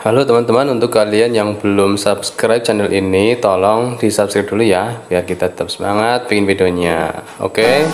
Halo teman-teman, untuk kalian yang belum subscribe channel ini, tolong di subscribe dulu ya, biar kita tetap semangat bikin videonya. Oke?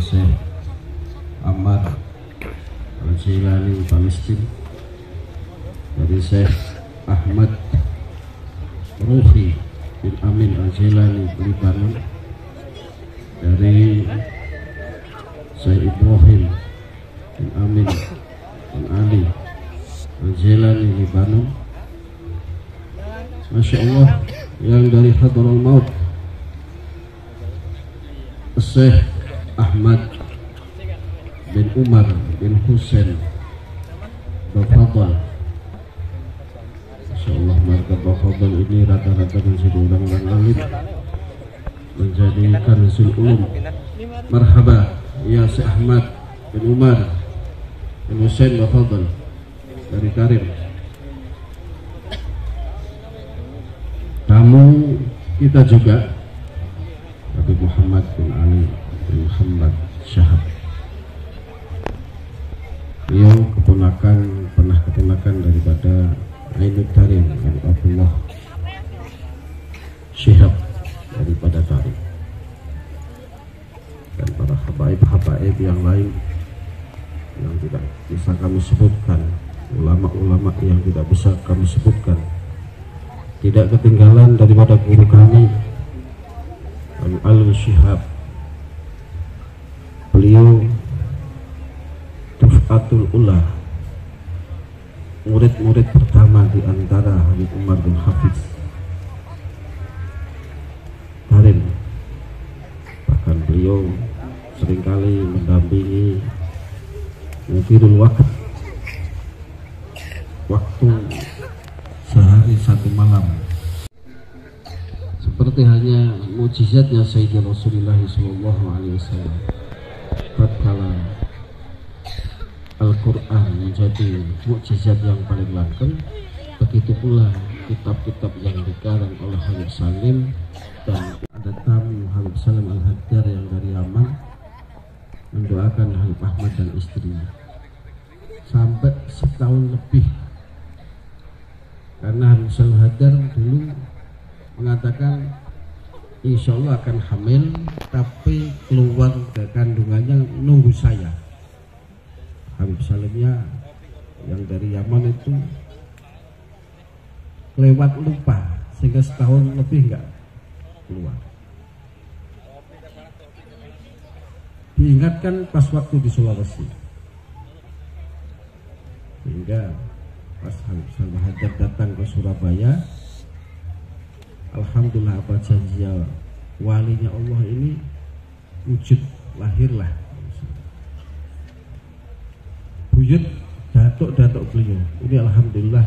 Syekh Ahmad Al-Jilani Palestina, dari Syekh Ahmad Ruhi bin Amin Al-Jilani Libanon, dari Syekh Ibrahim bin Amin bin Ali Al-Jilani Libanon. Masya Allah, yang dari Hadraul Maut Syekh Ahmad bin Umar bin Husain Bafadal. Insyaallah marga Bafadal ini rata-rata menjadi orang-orang alim, menjadi kanzul ulum. Marhaba ya Syekh Ahmad bin Umar bin Husain Bafadal dari Karim. Kamu kita juga Habib Muhammad bin Ali bin Muhammad Syahab. Beliau pernah keponakan daripada Ainul Karim Abdullah Syihab daripada Tarim, dan para habaib yang lain yang tidak bisa kami sebutkan, ulama-ulama yang tidak bisa kami sebutkan, tidak ketinggalan daripada guru kami Al Syihab. Beliau Tufatul Ula, murid-murid pertama di antara Habib Umar bin Hafiz Tarim. Bahkan beliau seringkali mendampingi Mufidul waktu sehari satu malam, seperti hanya mukjizatnya Sayyidina Rasulullah SAW. Tatkala Al-Quran menjadi mukjizat yang paling langgeng, begitu pula kitab-kitab yang dikarang oleh Habib Salim. Dan ada tamu Habib Salim Al-Haddar yang dari Yaman mendoakan Habib Ahmad dan istrinya sampai setahun lebih, karena Habib Salim Al-Haddar dulu mengatakan insya Allah akan hamil, tapi keluarga kandungannya nunggu saya. Habib Salimnya yang dari Yaman itu lewat lupa, sehingga setahun lebih enggak keluar. Diingatkan pas waktu di Sulawesi, sehingga pas Habib Salim Haddar datang ke Surabaya, alhamdulillah apa janji walinya Allah ini wujud, lahirlah buyut datuk beliau ini. Alhamdulillah,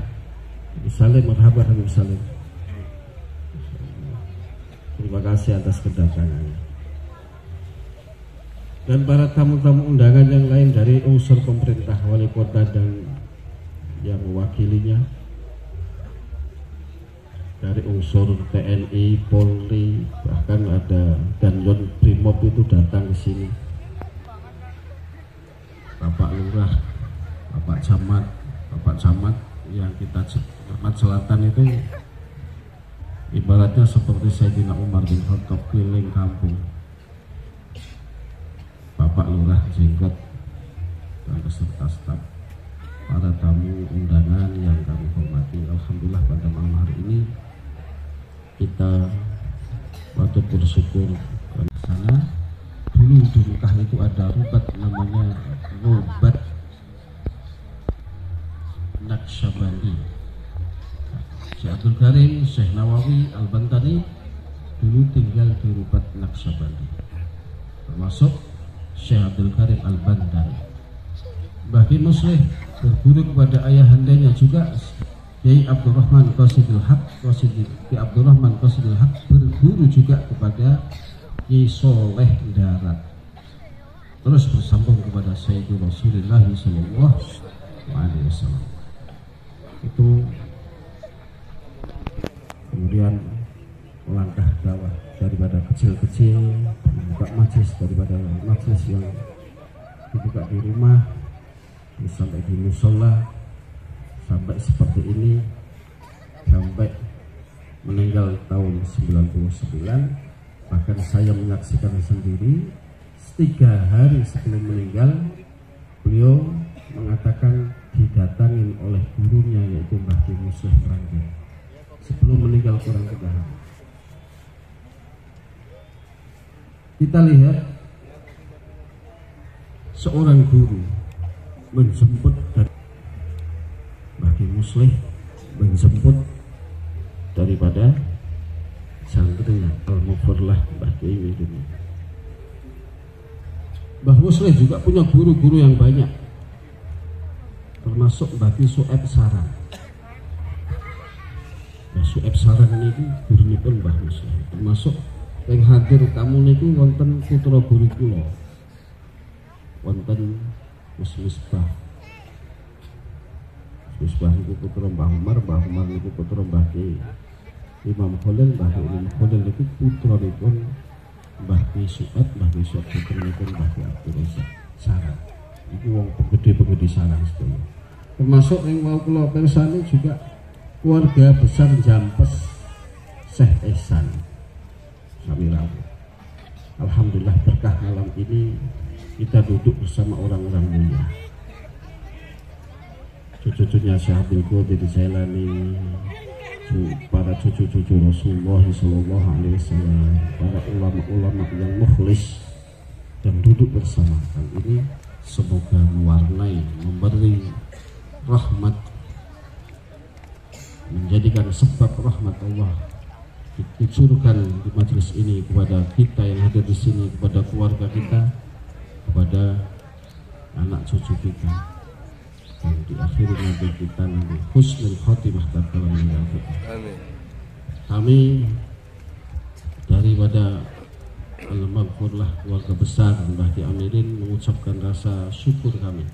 Habib Salim, marhaba Habib Salim, terima kasih atas kedatangannya. Dan para tamu-tamu undangan yang lain dari unsur pemerintah, wali kota dan yang mewakilinya, dari unsur TNI, Polri, bahkan ada Danyon Brimob itu datang ke sini. Bapak Lurah, Bapak Camat yang kita Camat Selatan itu ibaratnya seperti Sayyidina Umar bin Khattab keliling kampung. Bapak Lurah jenggot dan beserta staf, para tamu undangan yang kami hormati, alhamdulillah pada malam hari ini kita patut bersyukur karena sana dulu di Mekah itu ada rubat namanya rubat Naqsyabandi. Syekh Abdul Karim, Syekh Nawawi Al-Bantani dulu tinggal di rubat Naqsyabandi, termasuk Syekh Abdul Karim Al-Bantani. Bagi Muslih berguru kepada ayahandanya juga Kiai Abdurrahman Qasidul Haq, Kiai Abdurrahman Qasidul Haq berguru juga kepada Kiai Soleh Darat, terus bersambung kepada Sayyidina Rasulullah SAW. Itu kemudian melangkah dakwah daripada kecil-kecil, membuka majlis, daripada majlis yang dibuka di rumah sampai di musola, sampai seperti ini, sampai meninggal tahun 99. Bahkan saya menyaksikan sendiri 3 hari sebelum meninggal, beliau mengatakan didatangin oleh gurunya yaitu Mbah Ki Muslih Meranggen sebelum meninggal kurang 3 hari. Kita lihat seorang guru menjemput dari Mbah Ki Muslih, menjemput daripada santrinya Al-Mufurlah Mbah Kiai Widuni. Mbah Muslih juga punya guru-guru yang banyak, termasuk Mbah Ki Su'eb Sarang. Mbah Su'eb Sarang ini gurunipun Mbah Muslih, termasuk yang hadir kamu niku wonten putra guru kula, wonten Misbah. Misbah niku putra Mbah Umar, Mbah Umar niku putra Mbah Ki Imam Khalil, Mbah Imam Khalil niku putra nipun Mbah Ki Su'eb, Mbah Ki Su'eb putra nipun Mbah Ki Abdul Razak Sarang. Iku wong penggede Sarang sedaya. Termasuk yang mau kula pirsani juga keluarga besar Jampes Syekh Ehsan Samirabu. Alhamdulillah berkah malam ini kita duduk bersama orang-orang mulia, cucu-cucunya Syekh Abdul Qadir Jailani, para cucu-cucu Rasulullah Sallallahu Alaihi Wasallam, para ulama-ulama yang mukhlis yang duduk bersama kali ini. Semoga mewarnai, memberi rahmat, menjadikan sebab rahmat Allah dicurahkan di majelis ini kepada kita yang hadir di sini, kepada keluarga kita, kepada anak cucu kita, dan di akhir nanti kita nanti husnul khotimah tatkala meninggal kita. Amin. Kami daripada Al-Maghfurlah keluarga besar Mbah Ki Amirin mengucapkan rasa syukur kami,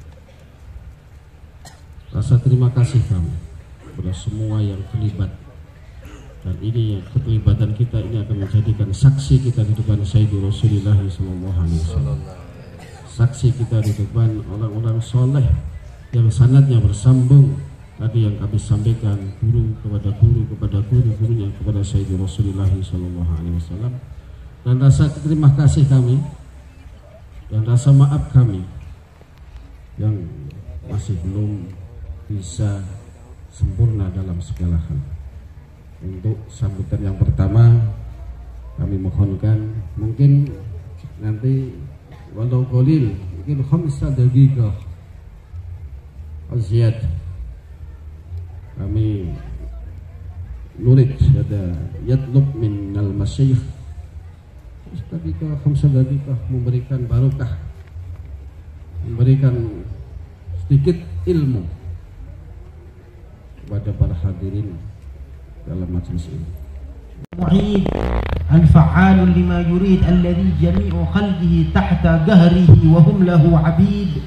rasa terima kasih kami kepada semua yang terlibat. Dan ini keterlibatan kita ini akan menjadikan saksi kita di depan Sayyidina Rasulullah Sallallahu Alaihi Wasallam, saksi kita di depan orang-orang soleh yang sanadnya bersambung tadi yang kami sampaikan, guru kepada guru kepada guru, gurunya kepada Sayyidina Rasulullah Sallallahu Alaihi Wasallam. Dan rasa terima kasih kami dan rasa maaf kami yang masih belum bisa sempurna dalam segala hal. Untuk sambutan yang pertama kami mohonkan mungkin nanti walau qalil mungkin 5 daqiqah aziyad kami nurid ada yatlub min al-masyayikh daqiqah 5 daqiqah memberikan barokah, memberikan sedikit ilmu kepada para hadirin dalam majelis ini. Mu'id al-fa'al lima yurid alladhi jami'u khalqihi tahta qahrihi wa hum lahu 'abid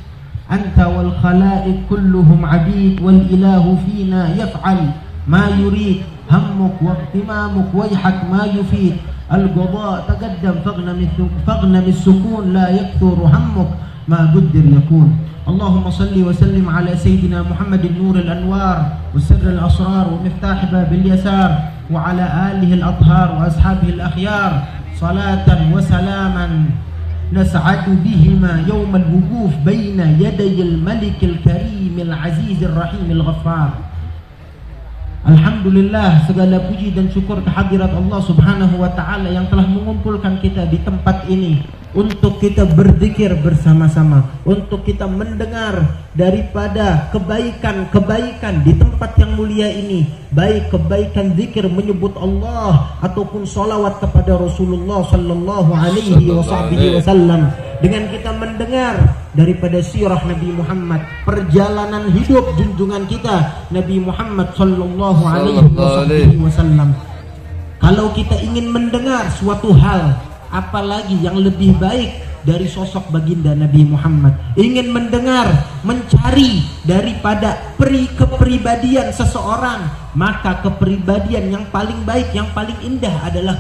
anta wal khalaiq kulluhum 'abid wal ilahu fina yaf'al ma yurid hammuk wa ihtimamuk wayhak ma yufid al-qada taqaddam faghna mis-sukun la yakthuru hammuk ma qaddir yakun. اللهم صل وسلم على سيدنا محمد النور الأنوار وسر الأسرار ومفتاح باب اليسار وعلى آله الأطهار وأصحابه الأخيار صلاة وسلاما نسعد بهما يوم الوقوف بين يدي الملك الكريم العزيز الرحيم الغفار. Alhamdulillah, segala puji dan syukur kehadirat Allah Subhanahu wa Ta'ala yang telah mengumpulkan kita di tempat ini untuk kita berzikir bersama-sama, untuk kita mendengar daripada kebaikan-kebaikan di tempat yang mulia ini, baik kebaikan zikir menyebut Allah ataupun salawat kepada Rasulullah Sallallahu Alaihi Wasallam. Dengan kita mendengar daripada sirah Nabi Muhammad, perjalanan hidup junjungan kita Nabi Muhammad Sallallahu Alaihi Wasallam. Kalau kita ingin mendengar suatu hal, apalagi yang lebih baik dari sosok baginda Nabi Muhammad, ingin mendengar, mencari daripada kepribadian seseorang, maka kepribadian yang paling baik, yang paling indah adalah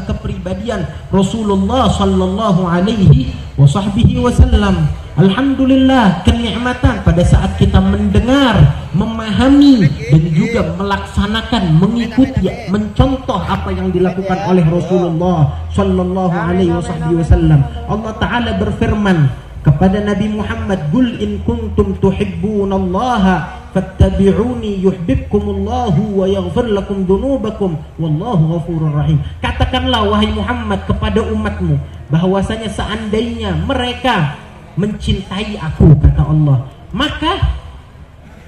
kepribadian Rasulullah Sallallahu Alaihi Wasallam. Alhamdulillah, kenikmatan pada saat kita mendengar, memahami dan juga melaksanakan, mengikuti, mencontoh apa yang dilakukan oleh Rasulullah Sallallahu Alaihi Wasallam. Allah Ta'ala berfirman kepada Nabi Muhammad, "Qul in kuntum tuhibbunallaha fattabi'uni yuhibbukumullahu wa yaghfir lakum dzunubakum wallahu ghafurur rahim." Katakanlah wahai Muhammad kepada umatmu bahwasanya seandainya mereka mencintai aku, kata Allah, maka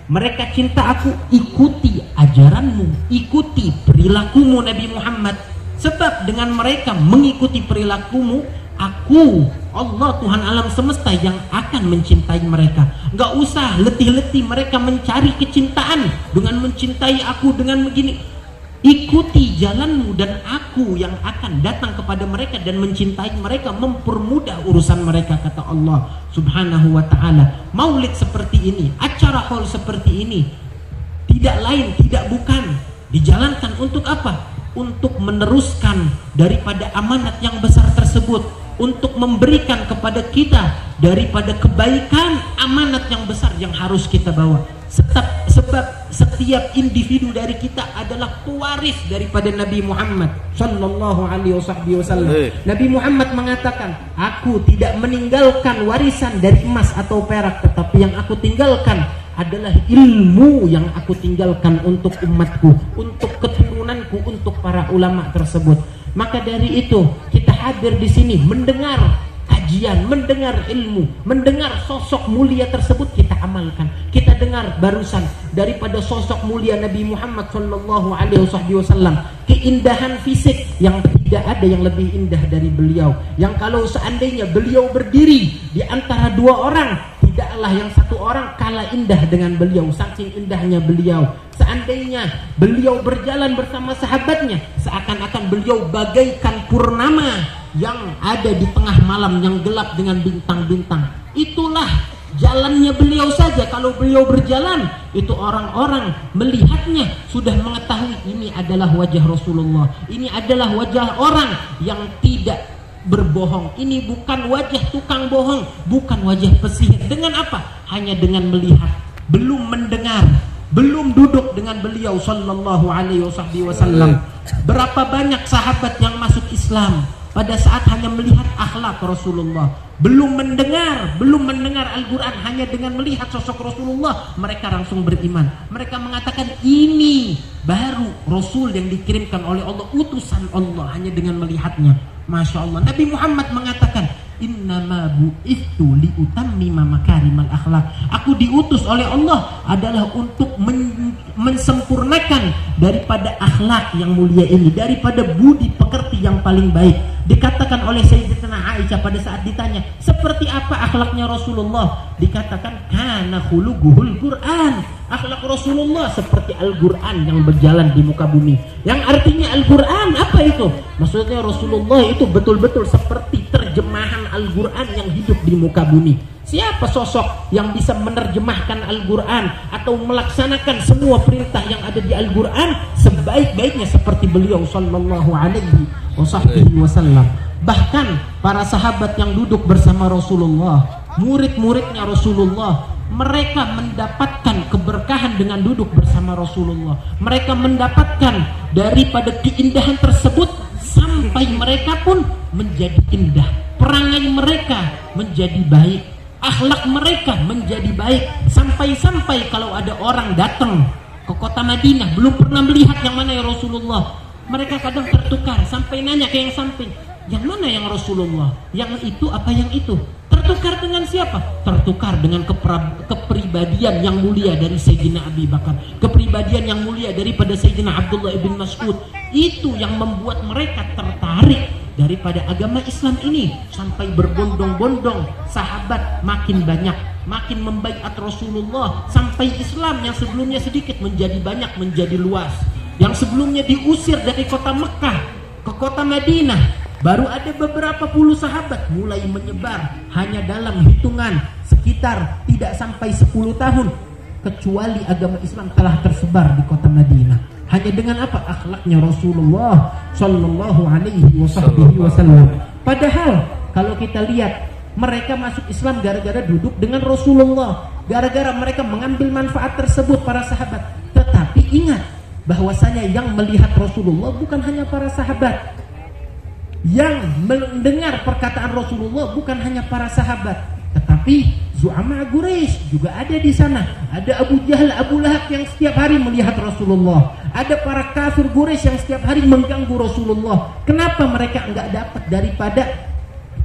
mereka cinta aku, ikuti ajaranmu, ikuti perilakumu Nabi Muhammad. Sebab dengan mereka mengikuti perilakumu, aku Allah Tuhan alam semesta yang akan mencintai mereka. Gak usah letih-letih mereka mencari kecintaan dengan mencintai aku dengan begini. Ikuti jalanmu dan aku yang akan datang kepada mereka dan mencintai mereka, mempermudah urusan mereka, kata Allah Subhanahu wa Ta'ala. Maulid seperti ini, acara haul seperti ini, tidak lain tidak bukan dijalankan untuk apa? Untuk meneruskan daripada amanat yang besar tersebut, untuk memberikan kepada kita daripada kebaikan amanat yang besar yang harus kita bawa. Sebab setiap individu dari kita adalah pewaris daripada Nabi Muhammad sallallahu alaihi wasallam. Nabi Muhammad mengatakan, aku tidak meninggalkan warisan dari emas atau perak, tetapi yang aku tinggalkan adalah ilmu yang aku tinggalkan untuk umatku, untuk keturunanku, untuk para ulama tersebut. Maka dari itu kita hadir di sini mendengar kajian, mendengar ilmu, mendengar sosok mulia tersebut, kita amalkan. Kita dengar barusan daripada sosok mulia Nabi Muhammad sallallahu alaihi wasallam, keindahan fisik yang tidak ada yang lebih indah dari beliau, yang kalau seandainya beliau berdiri di antara dua orang, tidaklah yang satu orang kalah indah dengan beliau, saking indahnya beliau. Seandainya beliau berjalan bersama sahabatnya, seakan-akan beliau bagaikan purnama yang ada di tengah malam yang gelap dengan bintang-bintang. Itulah jalannya beliau saja. Kalau beliau berjalan, itu orang-orang melihatnya sudah mengetahui ini adalah wajah Rasulullah, ini adalah wajah orang yang tidak berbohong, ini bukan wajah tukang bohong, bukan wajah pesihir. Dengan apa? Hanya dengan melihat, belum mendengar, belum duduk dengan beliau sallallahu alaihi wasallam. Berapa banyak sahabat yang masuk Islam pada saat hanya melihat akhlak Rasulullah, belum mendengar Al-Quran, hanya dengan melihat sosok Rasulullah mereka langsung beriman. Mereka mengatakan ini baru Rasul yang dikirimkan oleh Allah, utusan Allah, hanya dengan melihatnya. Masya Allah. Nabi Muhammad mengatakan, innama bu'ithu liutammima makarimal akhlak. Aku diutus oleh Allah adalah untuk mensempurnakan daripada akhlak yang mulia ini, daripada budi pekerti yang paling baik. Dikatakan oleh Sayyidatina Aisyah pada saat ditanya, seperti apa akhlaknya Rasulullah? Dikatakan, kana khuluquhul Quran. Akhlak Rasulullah seperti Al-Quran yang berjalan di muka bumi. Yang artinya Al-Quran apa itu? Maksudnya Rasulullah itu betul-betul seperti terjemahan Al-Quran yang hidup di muka bumi. Siapa sosok yang bisa menerjemahkan Al-Quran atau melaksanakan semua perintah yang ada di Al-Quran sebaik-baiknya seperti beliau sallallahu alaihi wasallam. Bahkan para sahabat yang duduk bersama Rasulullah, murid-muridnya Rasulullah, mereka mendapatkan keberkahan dengan duduk bersama Rasulullah. Mereka mendapatkan daripada keindahan tersebut sampai mereka pun menjadi indah. Perangai mereka menjadi baik, akhlak mereka menjadi baik. Sampai-sampai kalau ada orang datang ke kota Madinah belum pernah melihat yang mana ya Rasulullah, mereka kadang tertukar sampai nanya ke yang samping, yang mana yang Rasulullah? Yang itu apa yang itu? Tertukar dengan siapa? Tertukar dengan kepribadian yang mulia dari Sayyidina Abi Bakar, kepribadian yang mulia daripada Sayyidina Abdullah ibn Mas'ud. Itu yang membuat mereka tertarik daripada agama Islam ini, sampai berbondong-bondong sahabat makin banyak, makin membaiat Rasulullah, sampai Islam yang sebelumnya sedikit menjadi banyak, menjadi luas. Yang sebelumnya diusir dari kota Mekah ke kota Madinah, baru ada beberapa puluh sahabat mulai menyebar hanya dalam hitungan sekitar tidak sampai 10 tahun, kecuali agama Islam telah tersebar di kota Madinah. Hanya dengan apa? Akhlaknya Rasulullah sallallahu alaihi wasallam. Padahal kalau kita lihat, mereka masuk Islam gara-gara duduk dengan Rasulullah, gara-gara mereka mengambil manfaat tersebut para sahabat. Tetapi ingat bahwasanya yang melihat Rasulullah bukan hanya para sahabat, yang mendengar perkataan Rasulullah bukan hanya para sahabat, tetapi Zu'ama Quraisy juga ada di sana. Ada Abu Jahal, Abu Lahab yang setiap hari melihat Rasulullah. Ada para kafir Quraisy yang setiap hari mengganggu Rasulullah. Kenapa mereka enggak dapat daripada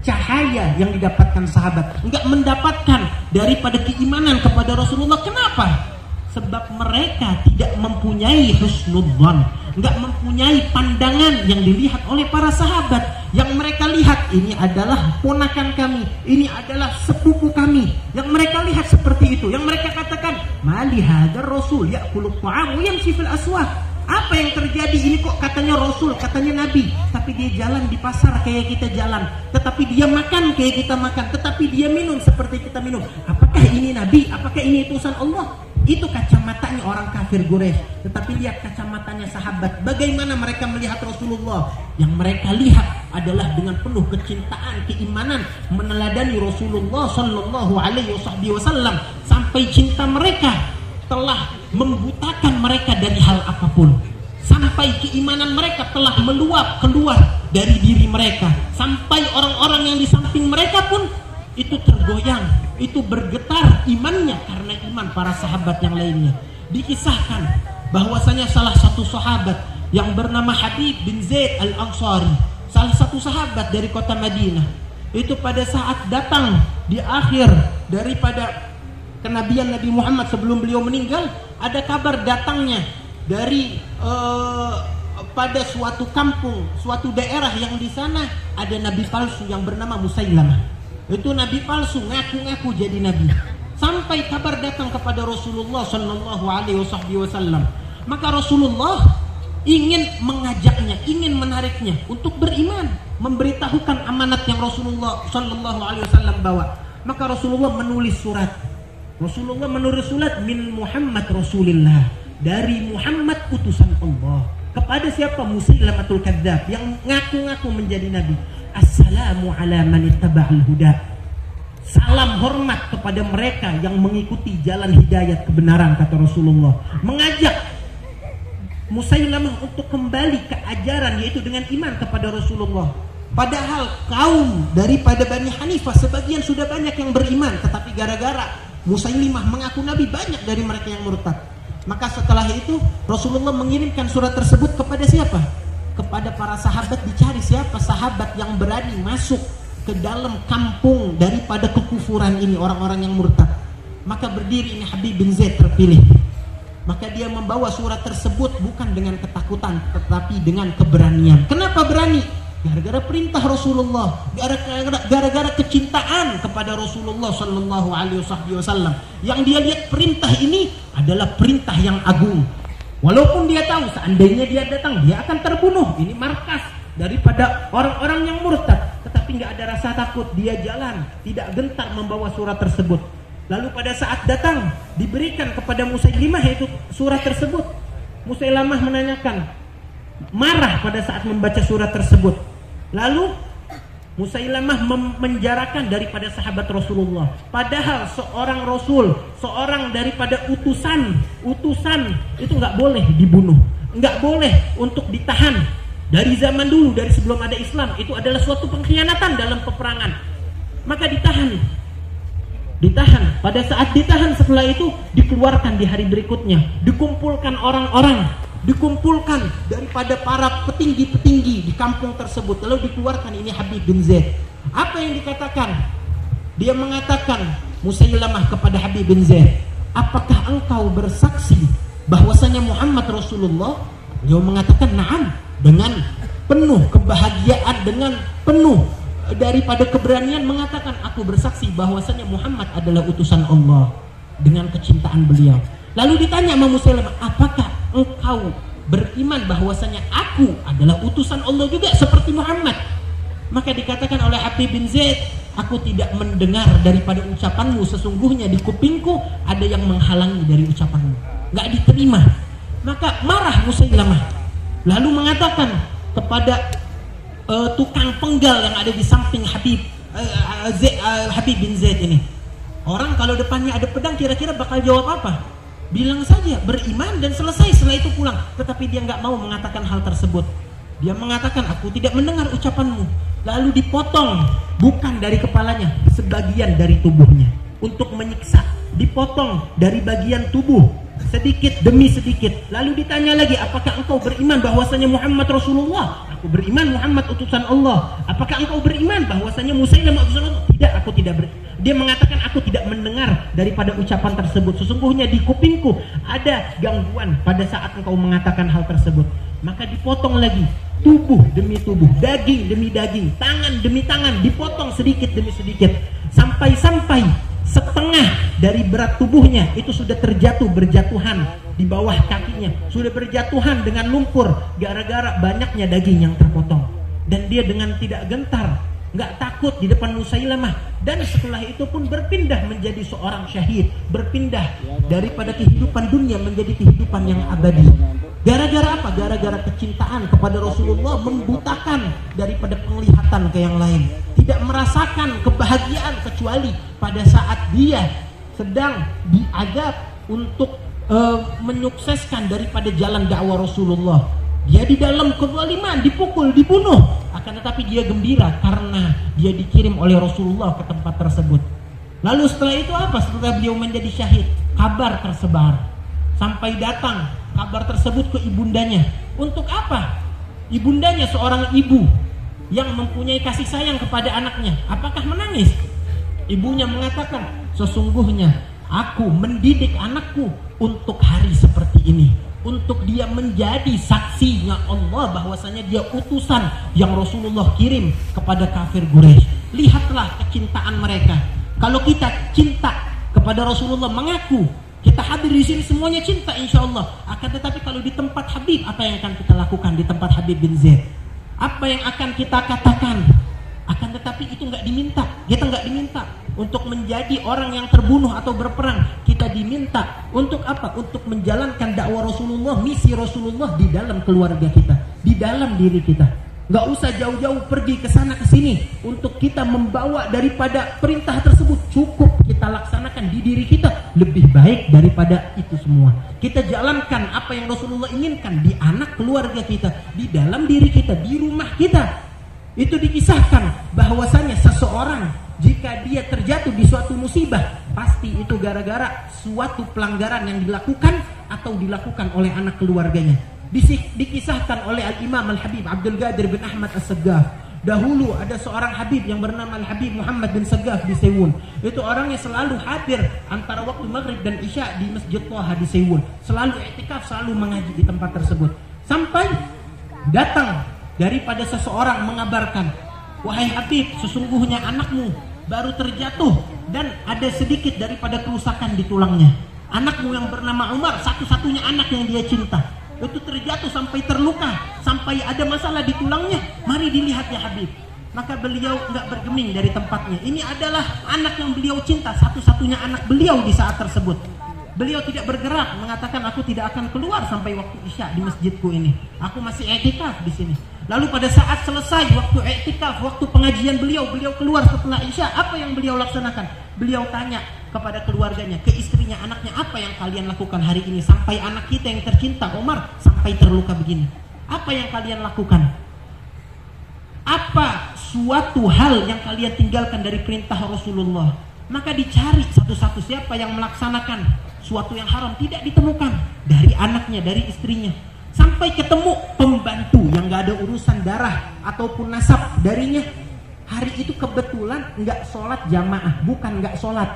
cahaya yang didapatkan sahabat, enggak mendapatkan daripada keimanan kepada Rasulullah? Kenapa? Sebab mereka tidak mempunyai husnudzon, enggak mempunyai pandangan yang dilihat oleh para sahabat. Yang mereka lihat, ini adalah ponakan kami, ini adalah sepupu kami. Yang mereka lihat seperti itu. Yang mereka katakan, mali hadar Rasul ya'kulu ta'am yamshi fil aswaq. Apa yang terjadi ini? Kok katanya Rasul, katanya Nabi, tapi dia jalan di pasar kayak kita jalan, tetapi dia makan kayak kita makan, tetapi dia minum seperti kita minum. Apakah ini Nabi? Apakah ini utusan Allah? Itu kacamatanya orang kafir Quraisy. Tetapi lihat kacamatanya sahabat, bagaimana mereka melihat Rasulullah. Yang mereka lihat adalah dengan penuh kecintaan, keimanan, meneladani Rasulullah sallallahu alaihi wasallam, sampai cinta mereka telah membutakan mereka dari hal apapun, sampai keimanan mereka telah meluap keluar dari diri mereka, sampai orang-orang yang di samping mereka pun itu tergoyang, itu bergetar imannya karena iman para sahabat yang lainnya. Dikisahkan bahwasanya salah satu sahabat yang bernama Habib bin Zaid al-Ansari, salah satu sahabat dari kota Madinah, itu pada saat datang di akhir daripada kenabian Nabi Muhammad sebelum beliau meninggal, ada kabar datangnya dari pada suatu kampung, suatu daerah yang di sana ada nabi palsu yang bernama Musailamah. Itu nabi palsu, ngaku-ngaku jadi nabi. Sampai kabar datang kepada Rasulullah Shallallahu Alaihi Wasallam, maka Rasulullah ingin mengajaknya, ingin menariknya untuk beriman, memberitahukan amanat yang Rasulullah Shallallahu Alaihi Wasallam bawa. Maka Rasulullah menulis surat. Rasulullah menulis surat min Muhammad Rasulillah, dari Muhammad utusan Allah. Kepada siapa? Musailamatul Kadzdzab, yang ngaku-ngaku menjadi nabi. Assalamu ala man ittaba'al huda. Salam hormat kepada mereka yang mengikuti jalan hidayat kebenaran, kata Rasulullah. Mengajak Musailamah untuk kembali ke ajaran, yaitu dengan iman kepada Rasulullah. Padahal kaum daripada Bani Hanifah sebagian sudah banyak yang beriman, tetapi gara-gara Musailimah mengaku nabi, banyak dari mereka yang murtad. Maka setelah itu Rasulullah mengirimkan surat tersebut kepada siapa? Kepada para sahabat, dicari siapa sahabat yang berani masuk ke dalam kampung daripada kekufuran ini, orang-orang yang murtad. Maka berdiri ini Habib bin Zaid terpilih. Maka dia membawa surat tersebut bukan dengan ketakutan, tetapi dengan keberanian. Kenapa berani? Gara-gara perintah Rasulullah, gara-gara kecintaan kepada Rasulullah Shallallahu Alaihi Wasallam. Yang dia lihat perintah ini adalah perintah yang agung. Walaupun dia tahu seandainya dia datang dia akan terbunuh, ini markas daripada orang-orang yang murtad, tetapi nggak ada rasa takut. Dia jalan tidak gentar membawa surat tersebut. Lalu pada saat datang diberikan kepada Musailimah itu surat tersebut. Musailamah menanyakan, marah pada saat membaca surat tersebut. Lalu Musailamah menjarakan daripada sahabat Rasulullah. Padahal seorang Rasul, seorang daripada utusan itu nggak boleh dibunuh, nggak boleh untuk ditahan. Dari zaman dulu, dari sebelum ada Islam, itu adalah suatu pengkhianatan dalam peperangan. Maka ditahan. Pada saat ditahan, setelah itu dikeluarkan di hari berikutnya. Dikumpulkan orang-orang, dikumpulkan daripada para petinggi-petinggi di kampung tersebut. Lalu dikeluarkan ini Habib bin Zaid. Apa yang dikatakan? Dia mengatakan, Musailamah kepada Habib bin Zaid, apakah engkau bersaksi bahwasanya Muhammad Rasulullah? Dia mengatakan na'am, dengan penuh kebahagiaan, dengan penuh daripada keberanian mengatakan, aku bersaksi bahwasanya Muhammad adalah utusan Allah, dengan kecintaan beliau. Lalu ditanya sama Musailamah, apakah engkau beriman bahwasanya aku adalah utusan Allah juga seperti Muhammad? Maka dikatakan oleh Habib bin Zaid, aku tidak mendengar daripada ucapanmu, sesungguhnya di kupingku ada yang menghalangi dari ucapanmu, nggak diterima. Maka marah Musailamah, lalu mengatakan kepada tukang penggal yang ada di samping Habib bin Zaid ini, orang kalau depannya ada pedang kira-kira bakal jawab apa? Bilang saja beriman dan selesai, setelah itu pulang. Tetapi dia nggak mau mengatakan hal tersebut. Dia mengatakan, aku tidak mendengar ucapanmu. Lalu dipotong, bukan dari kepalanya, sebagian dari tubuhnya untuk menyiksa. Dipotong dari bagian tubuh sedikit demi sedikit. Lalu ditanya lagi, apakah engkau beriman bahwasanya Muhammad Rasulullah? Aku beriman Muhammad utusan Allah. Apakah engkau beriman bahwasanya Musailamah utusan Allah? Tidak, aku tidak beriman. Dia mengatakan, aku tidak mendengar daripada ucapan tersebut, sesungguhnya di kupingku ada gangguan pada saat engkau mengatakan hal tersebut. Maka dipotong lagi, tubuh demi tubuh, daging demi daging, tangan demi tangan, dipotong sedikit demi sedikit, sampai setengah dari berat tubuhnya itu sudah berjatuhan di bawah kakinya, sudah berjatuhan dengan lumpur gara-gara banyaknya daging yang terpotong. Dan dia dengan tidak gentar, nggak takut di depan Musailamah, dan setelah itu pun berpindah menjadi seorang syahid, berpindah daripada kehidupan dunia menjadi kehidupan yang abadi. Gara-gara apa? Gara-gara kecintaan kepada Rasulullah membutakan daripada penglihatan ke yang lain, tidak merasakan kebahagiaan kecuali pada saat dia sedang diazab untuk menyukseskan daripada jalan dakwah Rasulullah. Dia di dalam kezaliman, dipukul, dibunuh, akan tetapi dia gembira karena dia dikirim oleh Rasulullah ke tempat tersebut. Lalu setelah itu apa? Setelah beliau menjadi syahid, kabar tersebar sampai datang kabar tersebut ke ibundanya. Untuk apa? Ibundanya seorang ibu yang mempunyai kasih sayang kepada anaknya. Apakah menangis? Ibunya mengatakan, sesungguhnya aku mendidik anakku untuk hari seperti ini, untuk dia menjadi saksinya Allah bahwasanya dia utusan yang Rasulullah kirim kepada kafir Quraisy. Lihatlah kecintaan mereka. Kalau kita cinta kepada Rasulullah, mengaku kita hadir di sini semuanya cinta insya Allah. Akan tetapi kalau di tempat Habib, apa yang akan kita lakukan di tempat Habib bin Zaid? Apa yang akan kita katakan? Akan tetapi itu nggak diminta. Kita nggak diminta untuk menjadi orang yang terbunuh atau berperang. Kita diminta untuk apa? Untuk menjalankan dakwah Rasulullah, misi Rasulullah di dalam keluarga kita, di dalam diri kita. Nggak usah jauh-jauh pergi ke sana ke sini untuk kita membawa daripada perintah tersebut. Cukup kita laksanakan di diri kita, lebih baik daripada itu semua. Kita jalankan apa yang Rasulullah inginkan di anak keluarga kita, di dalam diri kita, di rumah kita. Itu dikisahkan bahwasanya seseorang jika dia terjatuh di suatu musibah, pasti itu gara-gara suatu pelanggaran yang dilakukan atau dilakukan oleh anak keluarganya. Dikisahkan oleh Al-Imam Al-Habib Abdul Qadir bin Ahmad As-Saggaf. Dahulu ada seorang Habib yang bernama Al-Habib Muhammad bin Saggaf di Sewun. Itu orangnya selalu hadir antara waktu maghrib dan isya di Masjid Thaha di Sewun. Selalu i'tikaf, selalu mengaji di tempat tersebut. Sampai datang daripada seseorang mengabarkan, wahai Habib, sesungguhnya anakmu baru terjatuh dan ada sedikit daripada kerusakan di tulangnya. Anakmu yang bernama Umar, satu-satunya anak yang dia cinta, itu terjatuh sampai terluka, sampai ada masalah di tulangnya. Mari dilihat ya Habib. Maka beliau nggak bergeming dari tempatnya. Ini adalah anak yang beliau cinta, satu-satunya anak beliau di saat tersebut. Beliau tidak bergerak, mengatakan aku tidak akan keluar sampai waktu isya di masjidku ini. Aku masih i'tikaf di sini. Lalu pada saat selesai waktu i'tikaf, waktu pengajian beliau keluar setelah isya. Apa yang beliau laksanakan? Beliau tanya kepada keluarganya, ke istrinya, anaknya, apa yang kalian lakukan hari ini sampai anak kita yang tercinta Umar sampai terluka begini? Apa yang kalian lakukan? Apa suatu hal yang kalian tinggalkan dari perintah Rasulullah? Maka dicari satu-satu siapa yang melaksanakan suatu yang haram, tidak ditemukan dari anaknya, dari istrinya. Sampai ketemu pembantu yang gak ada urusan darah ataupun nasab darinya. Hari itu kebetulan nggak sholat jamaah, bukan nggak sholat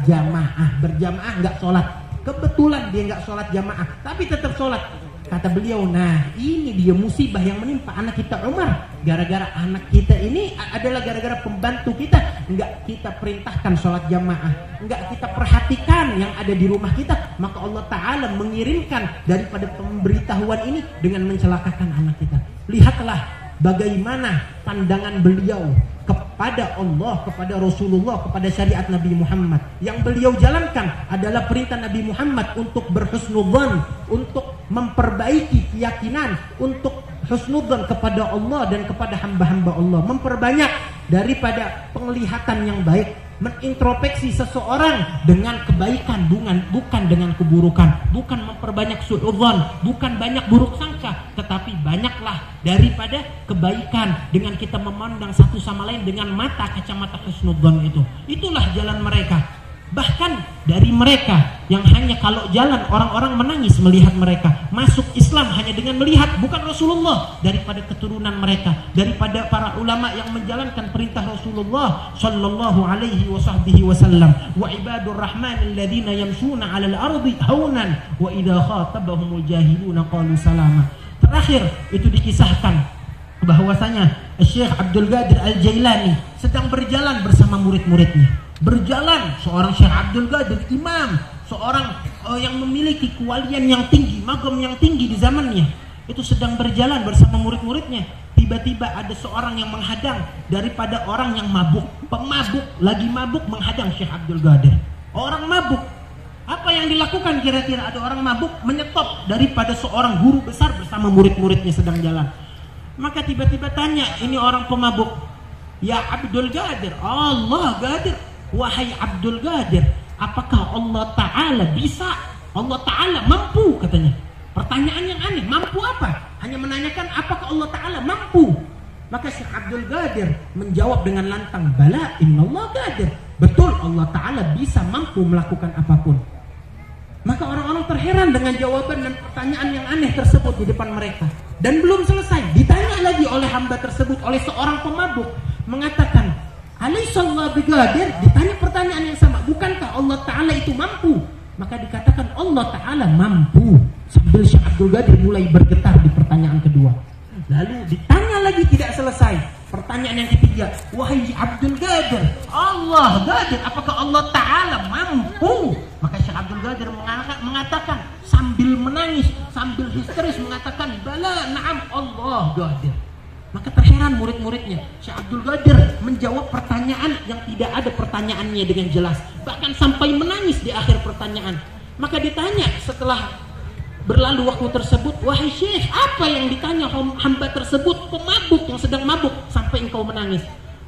jamaah, berjamaah nggak sholat. Kebetulan dia nggak sholat jamaah, tapi tetap sholat. Kata beliau, nah ini dia musibah yang menimpa anak kita Umar. Gara-gara anak kita ini adalah gara-gara pembantu kita. Nggak kita perintahkan sholat jamaah, nggak kita perhatikan yang ada di rumah kita. Maka Allah Ta'ala mengirimkan daripada pemberitahuan ini dengan mencelakakan anak kita. Lihatlah bagaimana pandangan beliau kepada Allah, kepada Rasulullah, kepada syariat Nabi Muhammad. Yang beliau jalankan adalah perintah Nabi Muhammad untuk berhusnudzan, untuk memperbaiki keyakinan, untuk husnudzan kepada Allah dan kepada hamba-hamba Allah, memperbanyak daripada penglihatan yang baik, mengintrospeksi seseorang dengan kebaikan, bukan dengan keburukan, bukan memperbanyak suudzon, bukan banyak buruk sangka, tetapi banyaklah daripada kebaikan dengan kita memandang satu sama lain dengan mata kacamata husnudzon itu. Itulah jalan mereka. Bahkan dari mereka yang hanya kalau jalan orang-orang menangis melihat mereka, masuk Islam hanya dengan melihat, bukan Rasulullah, daripada keturunan mereka, daripada para ulama yang menjalankan perintah Rasulullah sallallahu alaihi wasallam. Wa ibadur rahman alladziina yamshuna 'alal ardi haunan wa idza khatabahumul jahiluna qalu salama. Terakhir itu dikisahkan bahwasanya Syekh Abdul Qadir Al-Jailani sedang berjalan bersama murid-muridnya. Berjalan seorang Syekh Abdul Qadir, imam, seorang yang memiliki kewalian yang tinggi, magam yang tinggi di zamannya, itu sedang berjalan bersama murid-muridnya. Tiba-tiba ada seorang yang menghadang daripada orang yang mabuk, pemabuk, lagi mabuk menghadang Syekh Abdul Qadir. Orang mabuk, apa yang dilakukan kira-kira? Ada orang mabuk menyetop daripada seorang guru besar bersama murid-muridnya sedang jalan. Maka tiba-tiba tanya ini orang pemabuk, ya Abdul Qadir, Allah Qadir, wahai Abdul Qadir, apakah Allah Ta'ala bisa Allah Ta'ala mampu katanya. Pertanyaan yang aneh, mampu apa? Hanya menanyakan apakah Allah Ta'ala mampu. Maka Syekh Abdul Qadir menjawab dengan lantang, bala innallah qadir. Betul, Allah Ta'ala bisa mampu melakukan apapun. Maka orang-orang terheran dengan jawaban dan pertanyaan yang aneh tersebut di depan mereka. Dan belum selesai, ditanya lagi oleh hamba tersebut, oleh seorang pemabuk, mengatakan, Alaihissallahu biqadir. Ditanya pertanyaan yang sama, bukankah Allah Ta'ala itu mampu? Maka dikatakan Allah Ta'ala mampu. Sambil Syekh Abdul Qadir mulai bergetar di pertanyaan kedua. Lalu ditanya lagi, tidak selesai. Pertanyaan yang ketiga, wahai Abdul Qadir, Allah Qadir, apakah Allah Ta'ala mampu? Maka Syekh Abdul Qadir mengatakan sambil menangis, sambil histeris mengatakan, bala na'am Allah Qadir. Maka terheran murid-muridnya. Syekh Abdul Qadir menjawab pertanyaan yang tidak ada pertanyaannya dengan jelas, bahkan sampai menangis di akhir pertanyaan. Maka ditanya setelah berlalu waktu tersebut, wahai Syekh, apa yang ditanya hamba tersebut, pemabuk yang sedang mabuk sampai engkau menangis?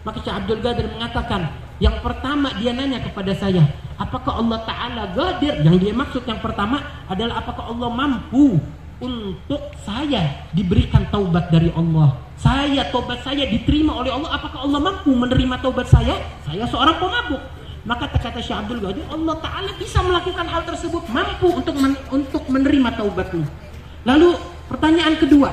Maka Syekh Abdul Qadir mengatakan, yang pertama dia nanya kepada saya, apakah Allah Ta'ala Qadir? Yang dia maksud yang pertama adalah apakah Allah mampu untuk saya diberikan taubat dari Allah, taubat saya diterima oleh Allah. Apakah Allah mampu menerima taubat saya? Saya seorang pemabuk. Maka kata Syekh Abdul Qadir, Allah Ta'ala bisa melakukan hal tersebut, mampu untuk menerima taubatmu. Lalu pertanyaan kedua,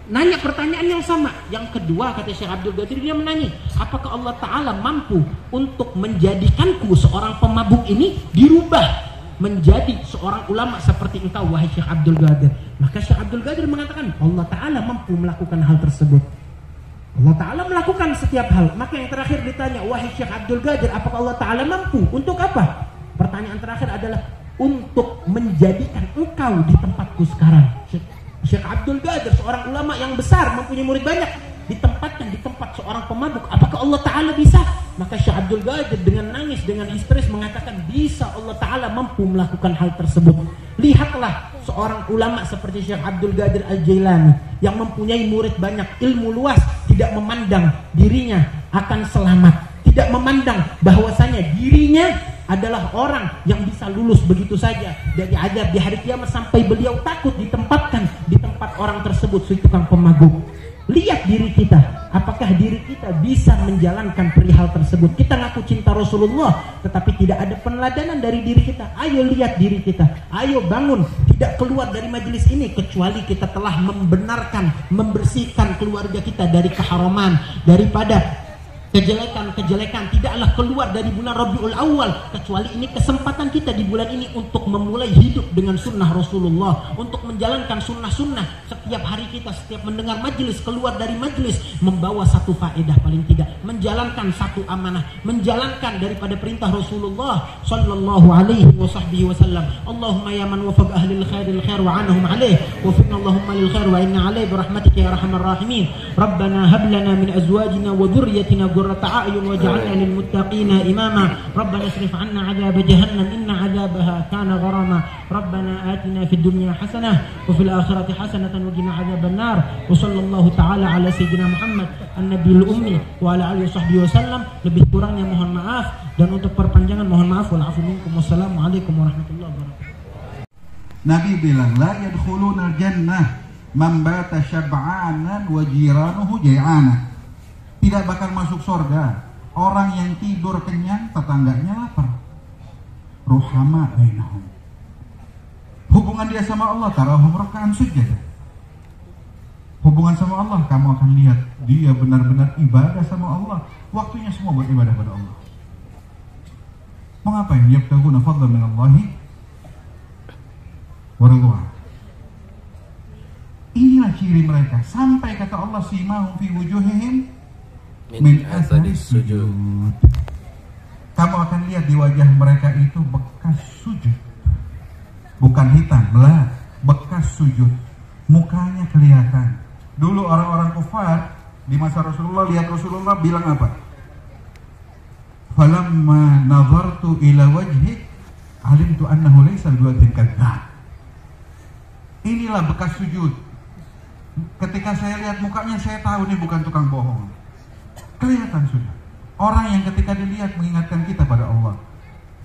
nanya pertanyaan yang sama. Yang kedua kata Syekh Abdul Qadir, dia menanya, apakah Allah Ta'ala mampu untuk menjadikanku seorang pemabuk ini dirubah menjadi seorang ulama seperti engkau, wahai Syekh Abdul Qadir? Maka Syekh Abdul Qadir mengatakan, Allah Ta'ala mampu melakukan hal tersebut. Allah Ta'ala melakukan setiap hal. Maka yang terakhir ditanya, wahai Syekh Abdul Qadir, apakah Allah Ta'ala mampu? Untuk apa? Pertanyaan terakhir adalah untuk menjadikan engkau di tempatku sekarang. Syekh Abdul Qadir, seorang ulama yang besar, mempunyai murid banyak, ditempatkan di tempat seorang pemabuk. Apakah Allah Ta'ala bisa? Maka Syekh Abdul Qadir dengan nangis, dengan histeris mengatakan, bisa, Allah Ta'ala mampu melakukan hal tersebut. Lihatlah seorang ulama seperti Syekh Abdul Qadir Al-Jailani yang mempunyai murid banyak, ilmu luas, tidak memandang dirinya akan selamat, tidak memandang bahwasanya dirinya adalah orang yang bisa lulus begitu saja dari azab di hari kiamat, sampai beliau takut ditempatkan di tempat orang tersebut, si tukang pemabuk. Lihat diri kita, apakah diri kita bisa menjalankan perihal tersebut? Kita ngaku cinta Rasulullah, tetapi tidak ada peneladanan dari diri kita. Ayo lihat diri kita, ayo bangun, tidak keluar dari majelis ini kecuali kita telah membenarkan, membersihkan keluarga kita dari keharaman, daripada kejelekan-kejelekan. Tidaklah keluar dari bulan Rabiul Awal kecuali ini kesempatan kita di bulan ini untuk memulai hidup dengan sunnah Rasulullah, untuk menjalankan sunnah-sunnah setiap hari kita, setiap mendengar majelis, keluar dari majelis membawa satu faedah, paling tidak menjalankan satu amanah, menjalankan daripada perintah Rasulullah sallallahu alaihi wasallam. Allahumma ya man wafaq ahlil khairil khair wa anhum alaih, wafiqna Allahumma lil khair wa inna alaih birahmatika ya arhamar rahimin. Rabbana hab lana min azwajina wa dhurriyyatina ta'ayun waj'alna lil muttaqina imama. Rabbana isrif 'anna 'adzab jahannam inna 'adzabaha kana gharama. Rabbana atina fid dunya hasanah wa fil akhirati hasanatan wa qina 'adzaban nar. Wa sallallahu ta'ala ala sayyidina Muhammad an-nabiyil ummi wa ala alihi washabbihi wasallam. Lebih kurangnya mohon maaf, dan untuk perpanjangan mohon maaf. Wal 'afwu minkum. Wassalamualaikum warahmatullahi wabarakatuh. Nabi bilang, la yadkhuluna jannah man bata syab'anan wa jiranuhu jai'ana. Tidak bakal masuk surga orang yang tidur kenyang, tetangganya lapar. Ruhama bainahum. Hubungan dia sama Allah, tarahum raka'an sujud. Hubungan sama Allah, kamu akan lihat dia benar-benar ibadah sama Allah. Waktunya semua buat ibadah pada Allah. Mau ngapain? Yabtaguna fadlan min Allahi wa ridwan. Inilah ciri mereka. Sampai kata Allah, simahum fi wujuhihim min athari sujud. Kamu akan lihat di wajah mereka itu bekas sujud, bukan hitam, belah, bekas sujud. Mukanya kelihatan. Dulu orang-orang kufar di masa Rasulullah lihat Rasulullah bilang apa? Falamma nazartu ila wajhi alimtu annahu laysa biwajhin kadzdzab. Inilah bekas sujud. Ketika saya lihat mukanya, saya tahu ini bukan tukang bohong. Kelihatan sudah. Orang yang ketika dilihat mengingatkan kita pada Allah.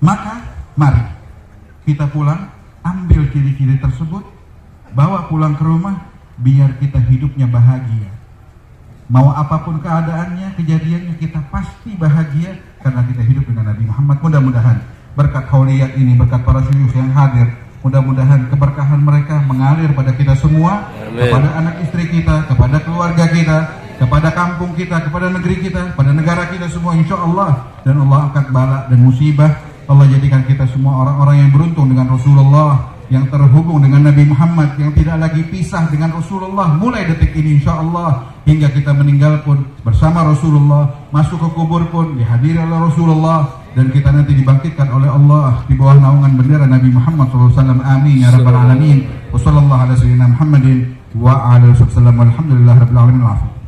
Maka mari kita pulang ambil ciri-ciri tersebut, bawa pulang ke rumah, biar kita hidupnya bahagia. Mau apapun keadaannya, kejadiannya, kita pasti bahagia karena kita hidup dengan Nabi Muhammad. Mudah-mudahan berkat hauliyat ini, berkat para syuyukh yang hadir, mudah-mudahan keberkahan mereka mengalir pada kita semua. Amin. Kepada anak istri kita, kepada keluarga kita, kepada kampung kita, kepada negeri kita, pada negara kita semua, insya Allah. Dan Allah angkat bala dan musibah. Allah jadikan kita semua orang-orang yang beruntung dengan Rasulullah, yang terhubung dengan Nabi Muhammad, yang tidak lagi pisah dengan Rasulullah mulai detik ini insya Allah, hingga kita meninggal pun bersama Rasulullah, masuk ke kubur pun dihadiri oleh Rasulullah, dan kita nanti dibangkitkan oleh Allah di bawah naungan bendera Nabi Muhammad SAW. Amin ya rabbal alamin. Wassallallahu ala sayyidina Muhammadin wa ala alihi wasallam. Walhamdulillah rabbil alamin.